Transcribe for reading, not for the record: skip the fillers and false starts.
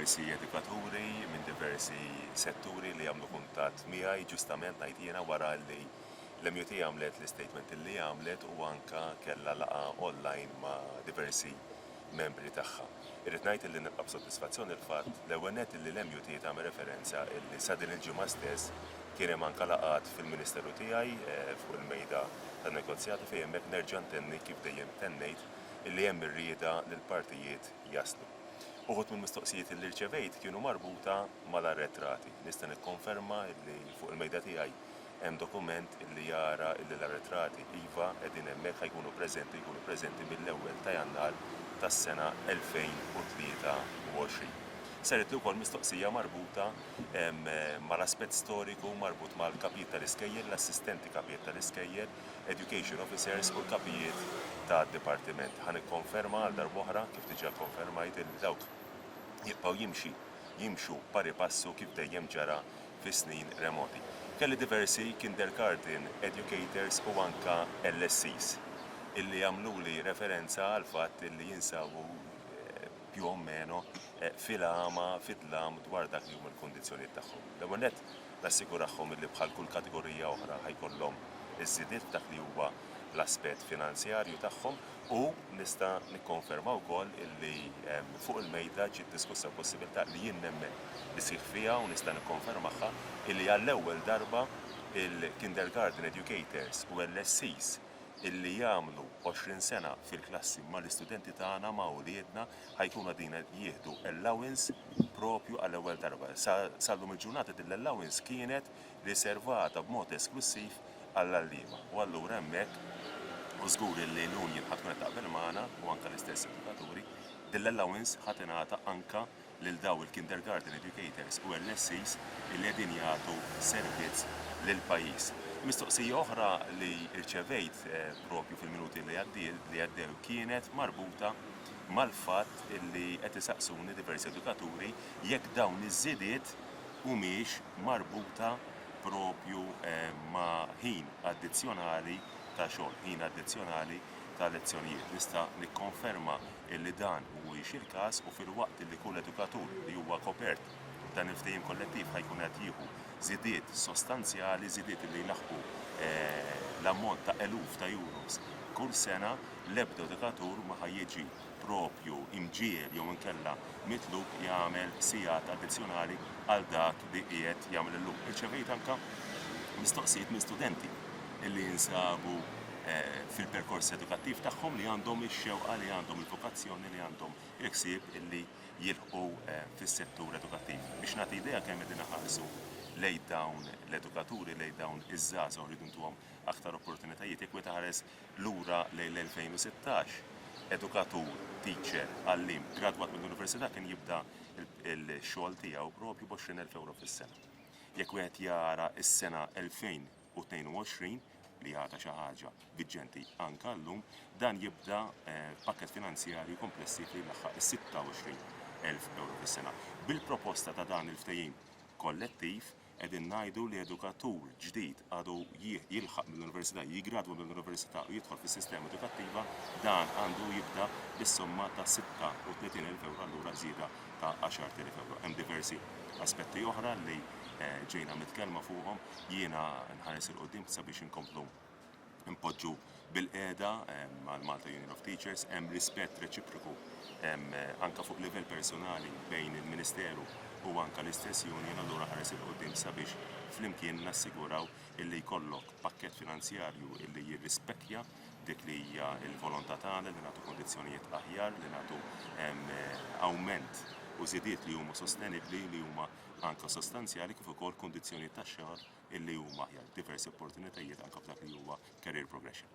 diversi edukaturi, minn diversi setturi li għamlu kuntatt miegħi ġustament ngħid jiena wara li l-MUT għamlet l-statement li għamlet u anka kellha laqa online ma' diversi membri tagħha. Irrid ngħid li nibqa' b'sodisfazzjoni l-fatt l-ewwel nett li l-MUT tagħmel referenza li sa din il-ġimgħa stess kien hemm anke laqat fil-Ministeru tiegħi fuq il-mejda tan-negozjati fejn hemmhekk nerġa' ntenni kif dejjem tennejt illi hemm irrieda li l-partijiet jaslu. Uħud mill-mistoqsijiet li rċevejt kienu marbuta mal-arretrati. Nista' nikkonferma li fuq il-mejda tiegħi hemm dokument illi jara illi l-arretrati iva qegħdin hemmhekk ħajkunu preżenti mill-ewwel ta' Jannar tas-sena 2023. Saret li wkoll mistoqsija marbuta mal-aspett storiku marbut mal-kapijiet tal-iskejjel, l-assistenti kapijiet tal-iskejjel, education officers u l-kapijiet tad-dipartiment. Ħa nikkonferma għal darb'oħra kif diġà konfermajt li dawk jibqgħu jimxu pari passu kif dejjem ġara fis-snin remoti. Kelli diversi kindergarten educators u anka LSCs illi għamluli referenza għal fatt illi jinsabu più o meno fil-għama, fid-dlam dwar dak li huma l-kondizzjonijiet tagħhom. L-ewwel nett nassigurahom illi bħal kull kategorija oħra ħajkollhom iż-żidiet dak li huwa l-aspett finanzjarju tagħhom u nista' nikkonferma wkoll illi fuq il-mejda ġiet diskussa possibilità li jien nemmen li sieħ fiha u nista' nikkonfermagħha illi għall-ewwel darba il-kindergarten educators u LSCs illi jagħmlu 20 sena fil-klassi mal-istudenti tagħna ma' wliedna ħajkunu din jieħdu allowance propju għall-ewwel darba. Sallum il-ġurnata din l-allowance kienet riservata b'mod esklusiv għall-għalliema. U allura hemmhekk u żgur li l-union ħadd tkun qed taqbel magħna u anke l-istess edukaturi, din l-allowance ħadd ingħata anke lil daw il-kindergarten educators u LSCs illi qegħdin jagħtu servizz lill-pajjiż. Mistoqsija oħra li rċevejt propju fil-minuti li għaddew kienet marbuta mal-fatt li qed isaqsuni diversi edukaturi jekk dawn iż-żidiet humiex marbuta propju ma' ħin addizzjonali ta' xogħol, ħin addizzjonali ta' lezzjonijiet. Nista' nikkonferma li dan huwiex il-każ u fil-waqt li kull edukatur li huwa kopert dan il-ftehim kollettiv ħajkun qed jieħu żidiet sostanzjali, żidiet li jlaħqu l-ammont ta' eluf ta' euros kull sena l-ebda edukatur ma ħajjiġi propju imġiel jew inkella mitlub jagħmel sigħat addizzjonali għal dak li qiegħed jagħmel illum. Irċevejt anke mistoqsijiet minn studenti illi jinsabu fil-perkors edukattiv tagħhom li għandhom ix-xewqa li għandhom il-vokazzjoni li għandhom il-ħsieb illi jilħqu fis-settur edukattiv. Biex nagħti idea kemm qegħdin naħarsu lejn dawn l-edukaturi, lejn dawn iż-żgħażagħ rridu ntuhom aktar opportunitajiet jekk wieħed ħares lura lejn l-2016. Edukatur, teacher, għallim, gradwat mill-università kien jibda il-xogħol tiegħu propju b'20,000 euro fis-sena. Jekk wieħed jara s-sena 2022 li għata xi ħaġa biġġenti anke llum, dan jibda pakket finanzjarju komplessiv li jlaħħaq 26,000 euro fis-sena. Bil-proposta ta' dan il-ftehim kollettiv qegħdin ngħidu li edukatur ġdid għadu jilħaq mill-università, jigradwa mill-università u jidħol fis-sistema edukattiva, dan għandu jibda bis-somma ta' 36,000 euro allura żieda ta' 10,000 euro. Hemm diversi aspetti oħra li ġejna mitkellma fuqhom, jiena nħares il-qudiem sabiex inkomplu impoġġu bil-qiegħda mal-Malta Union of Teachers, hemm rispett reċiproku anke fuq livell personali bejn il-Ministeru u anke l-istess union, allura ħares il-qudiem sabiex flimkien nassiguraw illi jkollok pakkett finanzjarju illi jirrispecchja dik li hija l-volontà tagħna li nagħtu kondizzjonijiet aħjar, li nagħtu awment u żidiet li huma sostenibbli li huma anke sostanzjali kif ukoll kundizzjonijiet tax-xogħol illi huma aħjar, diversi opportunitajiet anke f'dak li huwa career progression.